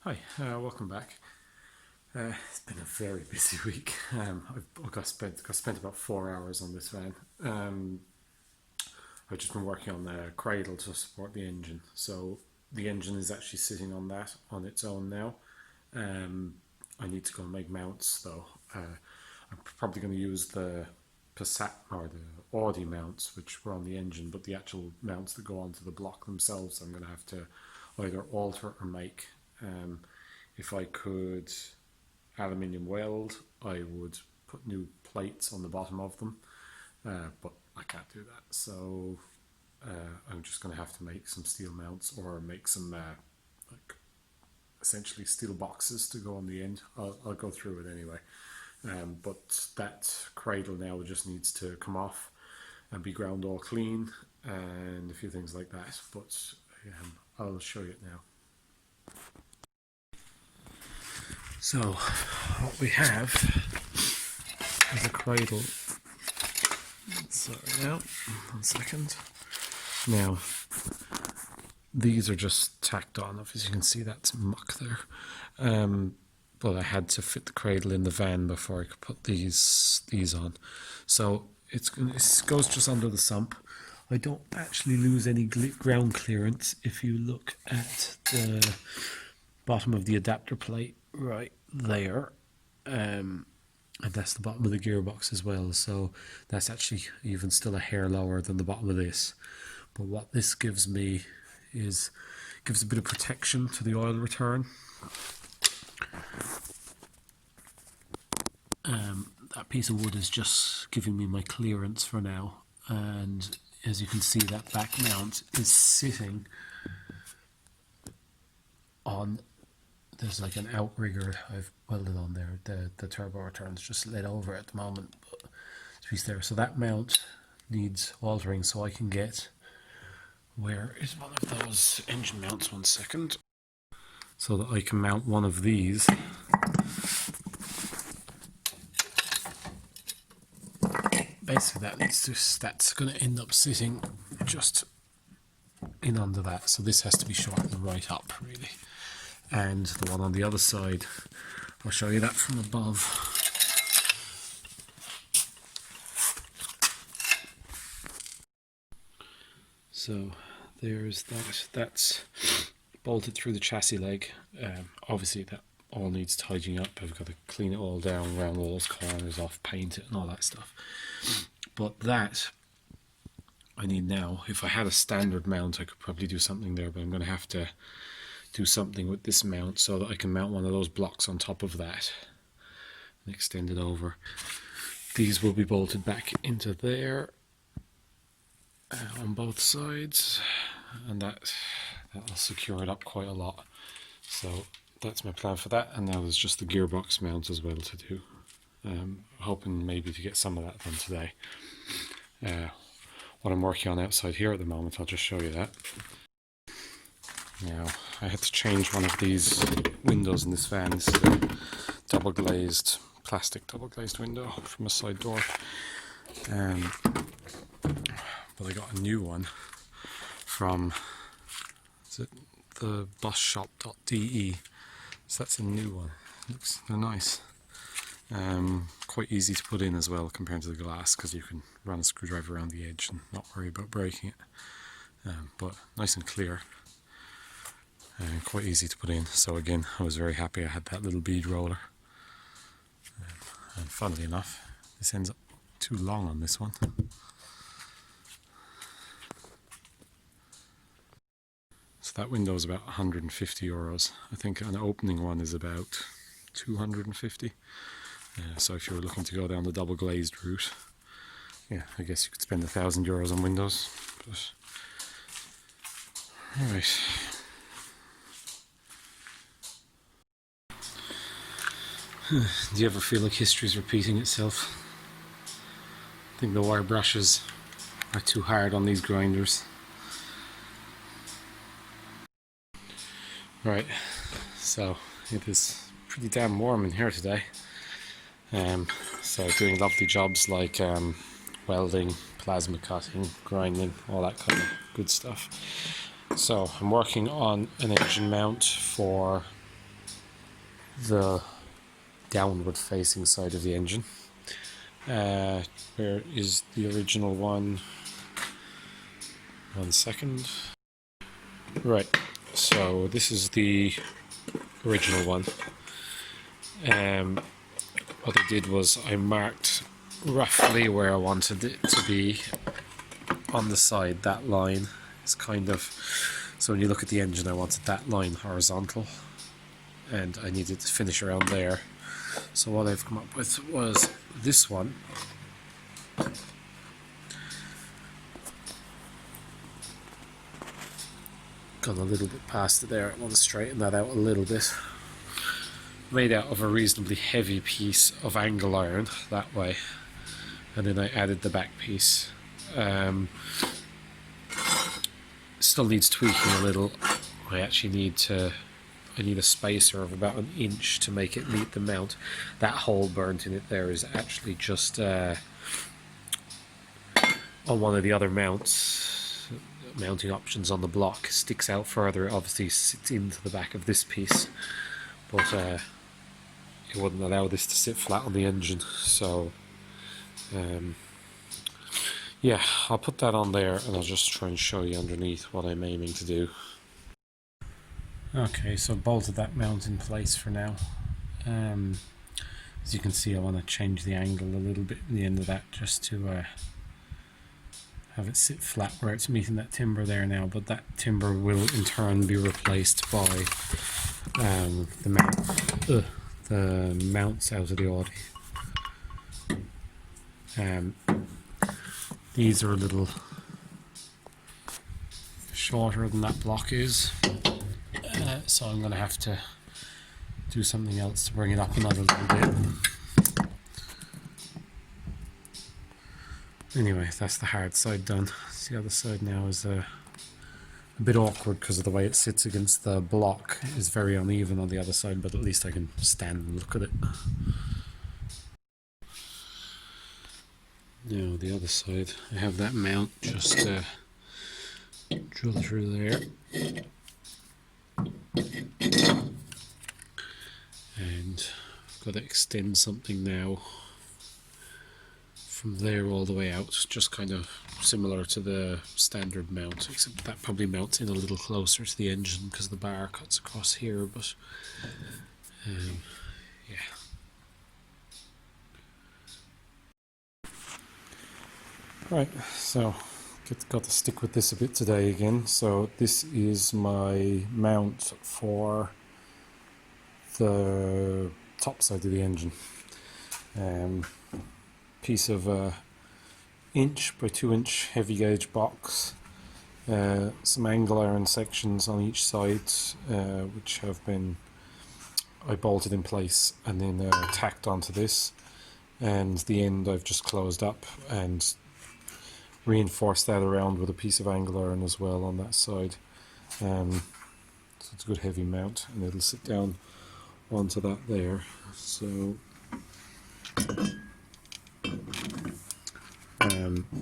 Hi, welcome back. It's been a very busy week. I've got spent about 4 hours on this van. I've just been working on the cradle to support the engine. So the engine is actually sitting on that on its own now. I need to go and make mounts though. I'm probably going to use the Passat or the Audi mounts, which were on the engine, but the actual mounts that go onto the block themselves, I'm going to have to either alter or make. If I could aluminium weld, I would put new plates on the bottom of them, but I can't do that. So I'm just going to have to make some steel mounts or make some like essentially steel boxes to go on the end. I'll go through it anyway. But that cradle now just needs to come off and be ground all clean and a few things like that. But I'll show you it now. So what we have is a cradle. Sorry now, 1 second. Now these are just tacked on. As you can see, that's muck there. But I had to fit the cradle in the van before I could put these on. So it goes just under the sump. I don't actually lose any ground clearance if you look at the bottom of the adapter plate right there, and that's the bottom of the gearbox as well, so that's actually even still a hair lower than the bottom of this. But what this gives me is gives a bit of protection to the oil return. That piece of wood is just giving me my clearance for now, and as you can see, that back mount is sitting on, there's like an outrigger I've welded on there. The turbo return's just laid over at the moment, but it's piece there. So that mount needs altering, so I can get, where is one of those engine mounts? 1 second. So that I can mount one of these basically that's going to end up sitting just in under that. So this has to be shortened right up really. And the one on the other side, I'll show you that from above. So there's that's bolted through the chassis leg. Obviously that all needs tidying up. I've got to clean it all down, round all those corners off, paint it and all that stuff. But that I need now. If I had a standard mount I could probably do something there, but I'm going to have to do something with this mount so that I can mount one of those blocks on top of that and extend it over. These will be bolted back into there on both sides, and that'll secure it up quite a lot. So that's my plan for that, and now there's just the gearbox mount as well to do. Hoping maybe to get some of that done today. What I'm working on outside here at the moment, I'll just show you that. Now, I had to change one of these windows in this van. This is a double glazed, plastic double glazed window from a side door. But I got a new one from, is it the busshop.de? So that's a new one. They're nice. Quite easy to put in as well compared to the glass, because you can run a screwdriver around the edge and not worry about breaking it. But nice and clear. And quite easy to put in. So again, I was very happy I had that little bead roller. And funnily enough, this ends up too long on this one. So that window is about 150 euros. I think an opening one is about 250. So if you were looking to go down the double glazed route, yeah, I guess you could spend €1,000 on windows. But alright. Do you ever feel like history's repeating itself? I think the wire brushes are too hard on these grinders. Right, so it is pretty damn warm in here today. So doing lovely jobs like welding, plasma cutting, grinding, all that kind of good stuff. So I'm working on an engine mount for the downward facing side of the engine. Where is the original one? 1 second. Right, so this is the original one. What I did was I marked roughly where I wanted it to be on the side. That line is kind of, so when you look at the engine, I wanted that line horizontal and I needed to finish around there. So what I've come up with was this one. Gone a little bit past it there. I want to straighten that out a little bit. Made out of a reasonably heavy piece of angle iron that way, and then I added the back piece. Still needs tweaking a little. I need a spacer of about 1 inch to make it meet the mount. That hole burnt in it there is actually just on one of the other mounting options on the block. It sticks out further. It obviously sits into the back of this piece, but it wouldn't allow this to sit flat on the engine. So yeah, I'll put that on there and I'll just try and show you underneath what I'm aiming to do. Okay, so bolted that mount in place for now. As you can see, I want to change the angle a little bit in the end of that just to have it sit flat where it's meeting that timber there now, but that timber will in turn be replaced by the mounts out of the Audi. These are a little shorter than that block is, so I'm going to have to do something else to bring it up another little bit. Anyway, that's the hard side done. The other side now is a bit awkward because of the way it sits against the block. Is very uneven on the other side, but at least I can stand and look at it. Now the other side, I have that mount just drill through there. And I've got to extend something now from there all the way out, just kind of similar to the standard mount, except that probably mounts in a little closer to the engine because the bar cuts across here, but yeah. Right, so got to stick with this a bit today again. So this is my mount for the top side of the engine. Piece of 1 inch by 2 inch heavy gauge box, some angle iron sections on each side, which have been I bolted in place and then tacked onto this, and the end I've just closed up and reinforced that around with a piece of angle iron as well on that side. So it's a good heavy mount and it'll sit down onto that there. So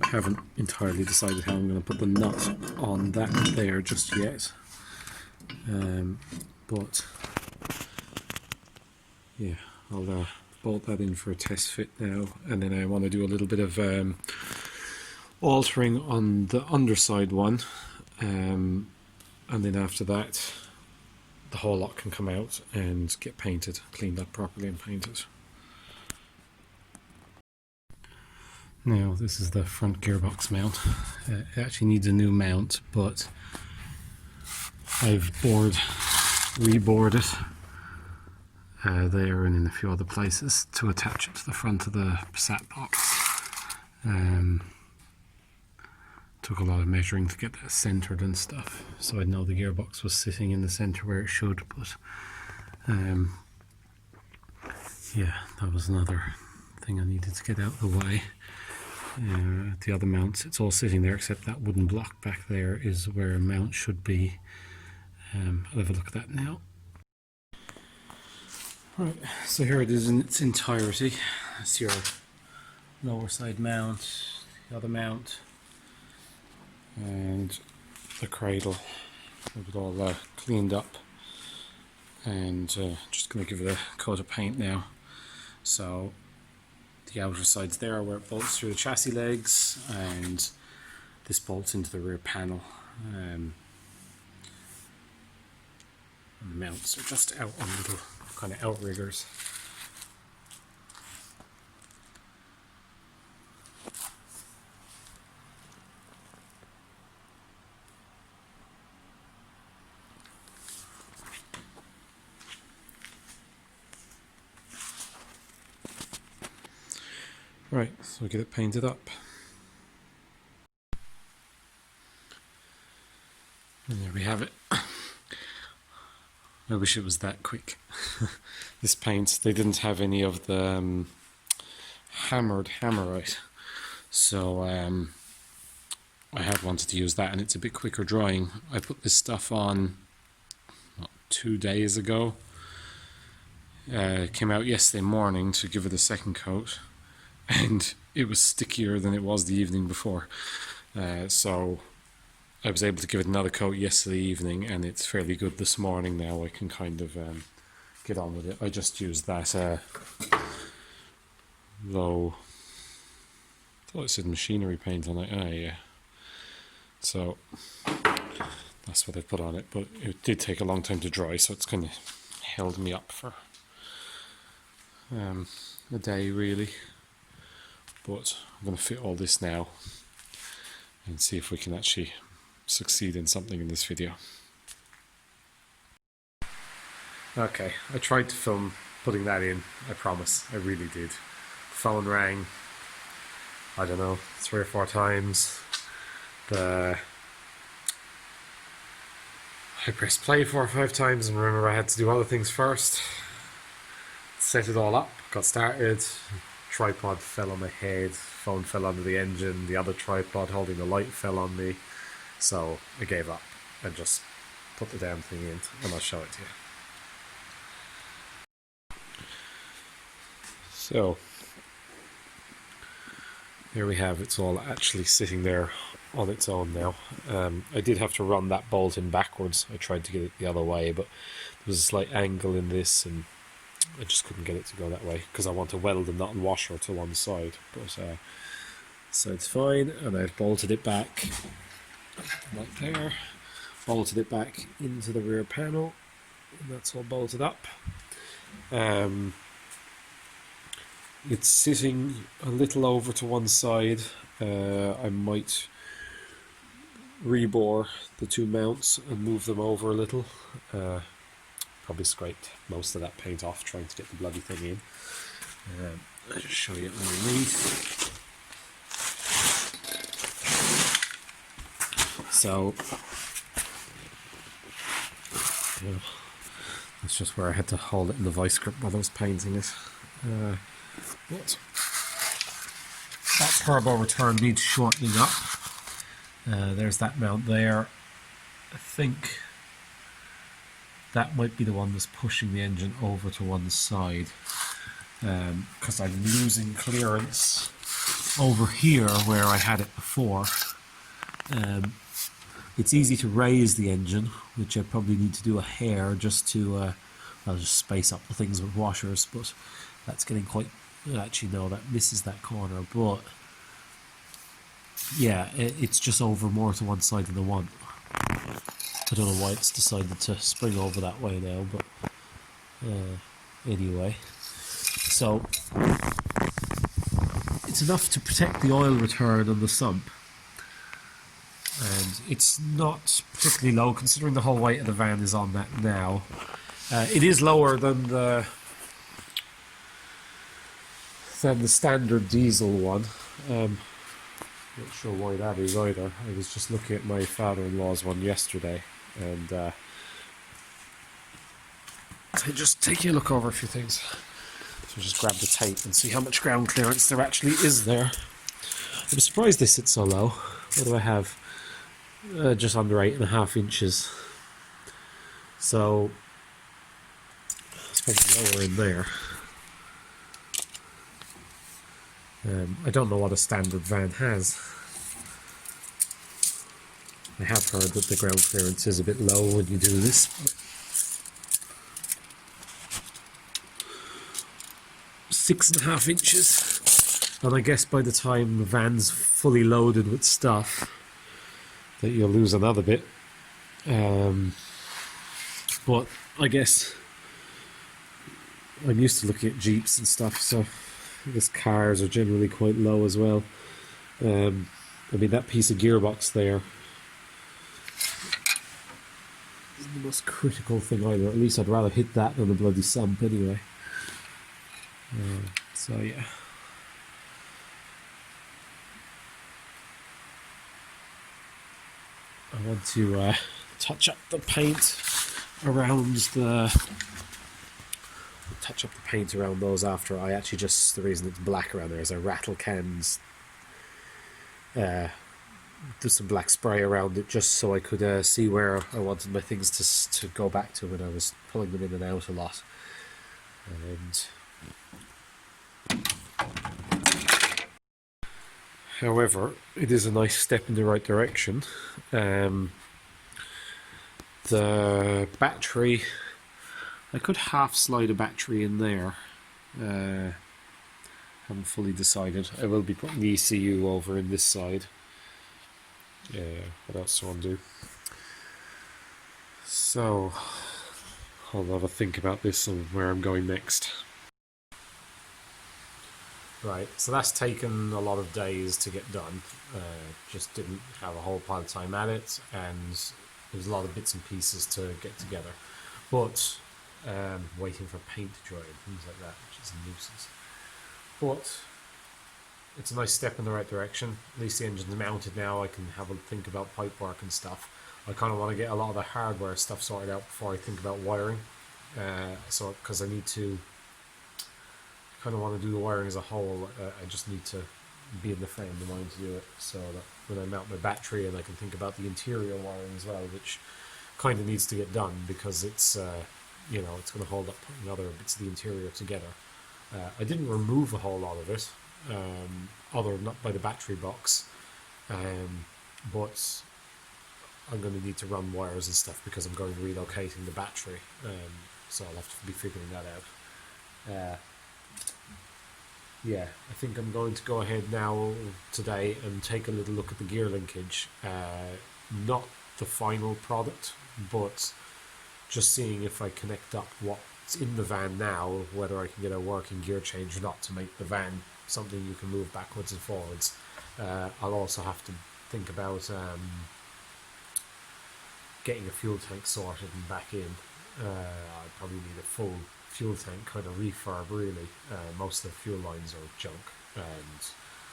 haven't entirely decided how I'm going to put the nut on that there just yet, but yeah, I'll bolt that in for a test fit now, and then I want to do a little bit of altering on the underside one, and then after that the whole lot can come out and get painted, cleaned up properly and painted. Now this is the front gearbox mount. It actually needs a new mount, but I've rebored it there and in a few other places to attach it to the front of the sat box. Took a lot of measuring to get that centered and stuff, so I know the gearbox was sitting in the center where it should, but yeah, that was another thing I needed to get out of the way. The other mounts, it's all sitting there except that wooden block back there is where a mount should be. I'll have a look at that now. Right, so here it is in its entirety. That's your lower side mount, the other mount, and the cradle. Have it all cleaned up and just going to give it a coat of paint now. So the outer sides there where it bolts through the chassis legs, and this bolts into the rear panel. And the mounts are just out on little kind of outriggers. Right, so we'll get it painted up. And there we have it. I wish it was that quick. This paint, they didn't have any of the hammered hammerite, so I had wanted to use that, and it's a bit quicker drying. I put this stuff on 2 days ago. It came out yesterday morning to give it a second coat, and it was stickier than it was the evening before. So I was able to give it another coat yesterday evening, and it's fairly good this morning now. I can kind of get on with it. I just used that low, I thought it said machinery paint on it. Yeah. So that's what I put on it, but it did take a long time to dry, so it's kind of held me up for a day really. But I'm going to fit all this now and see if we can actually succeed in something in this video. Okay, I tried to film putting that in, I promise, I really did. Phone rang, I don't know, 3 or 4 times. I pressed play 4 or 5 times, and remember I had to do other things first. Set it all up, got started, tripod fell on my head, phone fell under the engine, the other tripod holding the light fell on me, so I gave up and just put the damn thing in, and I'll show it to you. So here we have, it's all actually sitting there on its own now. I did have to run that bolt in backwards. I tried to get it the other way, but there was a slight angle in this, and I just couldn't get it to go that way because I want to weld the nut and washer to one side. But so it's fine, and I've bolted it back right there, bolted it back into the rear panel, and that's all bolted up. It's sitting a little over to one side. I might rebore the 2 mounts and move them over a little. Probably scraped most of that paint off trying to get the bloody thing in. I'll just show you underneath. So that's just where I had to hold it in the vice grip while I was painting it. But that turbo return needs shortening up. There's that mount there. I think that might be the one that's pushing the engine over to one side, because I'm losing clearance over here where I had it before. It's easy to raise the engine, which I probably need to do a hair just to I'll just space up the things with washers, but that's getting quite, actually no, that misses that corner, but yeah, it's just over more to one side than the one. I don't know why it's decided to spring over that way now, but anyway. So it's enough to protect the oil return on the sump, and it's not particularly low considering the whole weight of the van is on that now. It is lower than the standard diesel one. Not sure why that is either. I was just looking at my father-in-law's one yesterday, and just taking a look over a few things. So just grab the tape and see how much ground clearance there actually is there. I'm surprised they sit so low. What do I have? Just under 8.5 inches. So it's probably lower in there. I don't know what a standard van has. I have heard that the ground clearance is a bit low when you do this. 6.5 inches. And I guess by the time the van's fully loaded with stuff, that you'll lose another bit. But I guess I'm used to looking at Jeeps and stuff, so I guess cars are generally quite low as well. I mean, that piece of gearbox there isn't the most critical thing either. At least I'd rather hit that than a bloody sump anyway. So yeah. I want to touch up the paint around those after I actually just, the reason it's black around there is I rattle cans, do some black spray around it just so I could see where I wanted my things to go back to when I was pulling them in and out a lot. And however, it is a nice step in the right direction. The battery, I could half slide a battery in there. Haven't fully decided. I will be putting the ECU over in this side. What else do I want to do? So I'll have a think about this and where I'm going next. Right, so that's taken a lot of days to get done. Just didn't have a whole pile of time at it, and there's a lot of bits and pieces to get together. But waiting for paint to dry and things like that, which is a nuisance. But it's a nice step in the right direction. At least the engine's mounted now. I can have a think about pipe work and stuff. I kind of want to get a lot of the hardware stuff sorted out before I think about wiring. So because I need to kind of want to do the wiring as a whole. I just need to be in the frame of mind to do it, so that when I mount my battery, and I can think about the interior wiring as well, which kind of needs to get done because it's it's going to hold up putting other bits of the interior together. I didn't remove a whole lot of it, not by the battery box, but I'm going to need to run wires and stuff because I'm going to be relocating the battery, so I'll have to be figuring that out. Yeah, I think I'm going to go ahead now today and take a little look at the gear linkage. Not the final product, but just seeing if I connect up what's in the van now, whether I can get a working gear change or not to make the van something you can move backwards and forwards. I'll also have to think about getting a fuel tank sorted and back in. I probably need a full fuel tank kind of refurb really. Most of the fuel lines are junk, and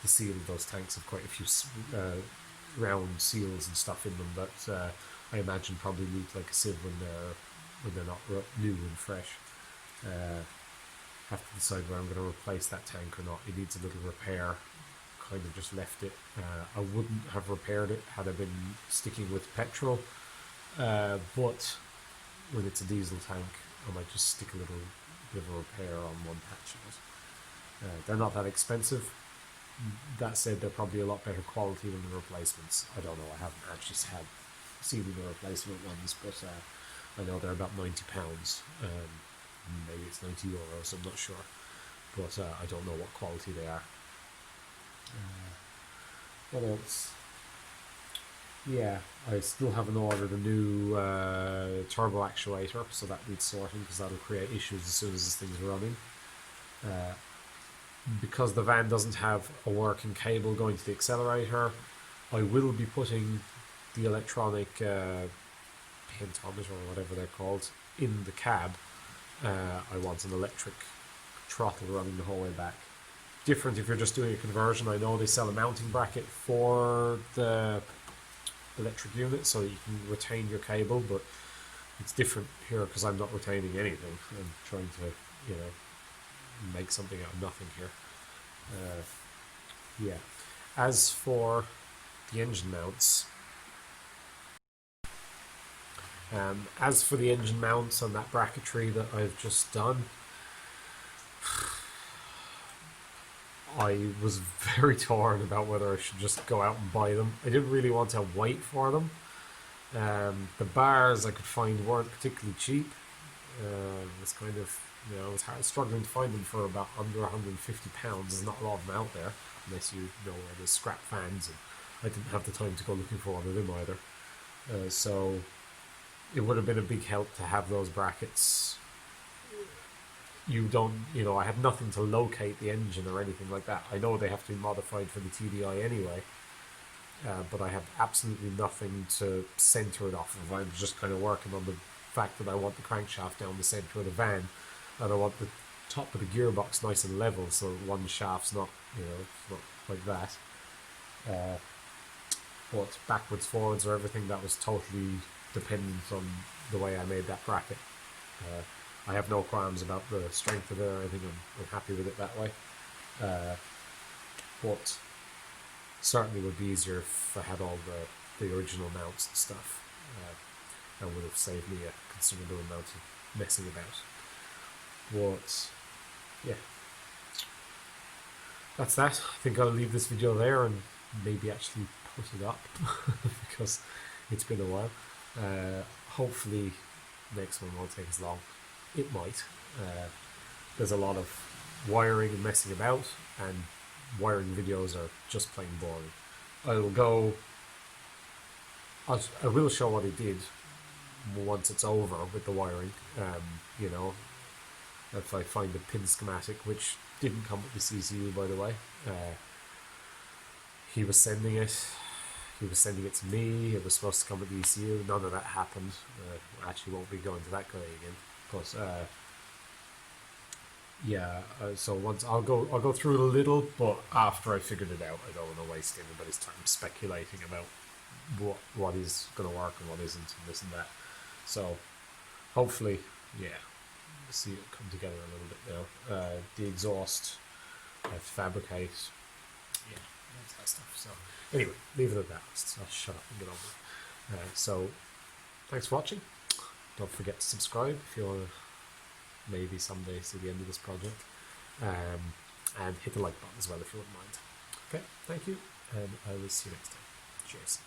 the seal of those tanks have quite a few round seals and stuff in them that I imagine probably need like a sieve when they're not new and fresh. Have to decide where I'm going to replace that tank or not. It needs a little repair. Kind of just left it. I wouldn't have repaired it had I been sticking with petrol, but when it's a diesel tank, I might just stick a little bit of a repair on one patch of it. They're not that expensive. That said, they're probably a lot better quality than the replacements. I don't know, I haven't actually seen the replacement ones, but I know they're about £90. Maybe it's €90, I'm not sure. But I don't know what quality they are. What else? Yeah, I still haven't ordered a new turbo actuator, so that needs sorting because that'll create issues as soon as this thing's running. Because the van doesn't have a working cable going to the accelerator, I will be putting the electronic pentometer or whatever they're called in the cab. I want an electric throttle running the whole way back. Different if you're just doing a conversion. I know they sell a mounting bracket for the electric unit so you can retain your cable, but it's different here because I'm not retaining anything. I'm trying to make something out of nothing here. Yeah, as for the engine mounts, and that bracketry that I've just done, I was very torn about whether I should just go out and buy them. I didn't really want to wait for them. The bars I could find weren't particularly cheap. It's kind of You know, I was struggling to find them for about under £150. There's not a lot of them out there, unless you know where there's scrap fans, and I didn't have the time to go looking for one of them either. So it would have been a big help to have those brackets. I have nothing to locate the engine or anything like that. I know they have to be modified for the TDI anyway, but I have absolutely nothing to center it off of. I'm just kind of working on the fact that I want the crankshaft down the center of the van, and I want the top of the gearbox nice and level, so one shaft's not, it's not like that. But backwards, forwards, or everything, that was totally dependent on the way I made that bracket. I have no qualms about the strength of it or anything. I'm happy with it that way. But certainly would be easier if I had all the original mounts and stuff. That would have saved me a considerable amount of messing about. But yeah, that's that. I think I'll leave this video there and maybe actually put it up because it's been a while. Hopefully next one won't take as long. It might. There's a lot of wiring and messing about, and wiring videos are just plain boring. I will show what I did once it's over with the wiring. If I find a pin schematic, which didn't come with the CCU, by the way. He was sending it. He was sending it to me. It was supposed to come with the ECU. None of that happened. Actually, won't be going to that guy again. But so once I'll go through it a little, but after I figured it out, I don't want to waste anybody's time speculating about what is going to work and what isn't, and this and that. So hopefully, see it come together a little bit now. The exhaust, I have to fabricate. Yeah, that's that stuff. So anyway, leave it at that. I'll shut up and get over it. So thanks for watching. Don't forget to subscribe if you want to maybe someday see the end of this project. And hit the like button as well if you wouldn't mind. Okay, thank you, and I will see you next time. Cheers.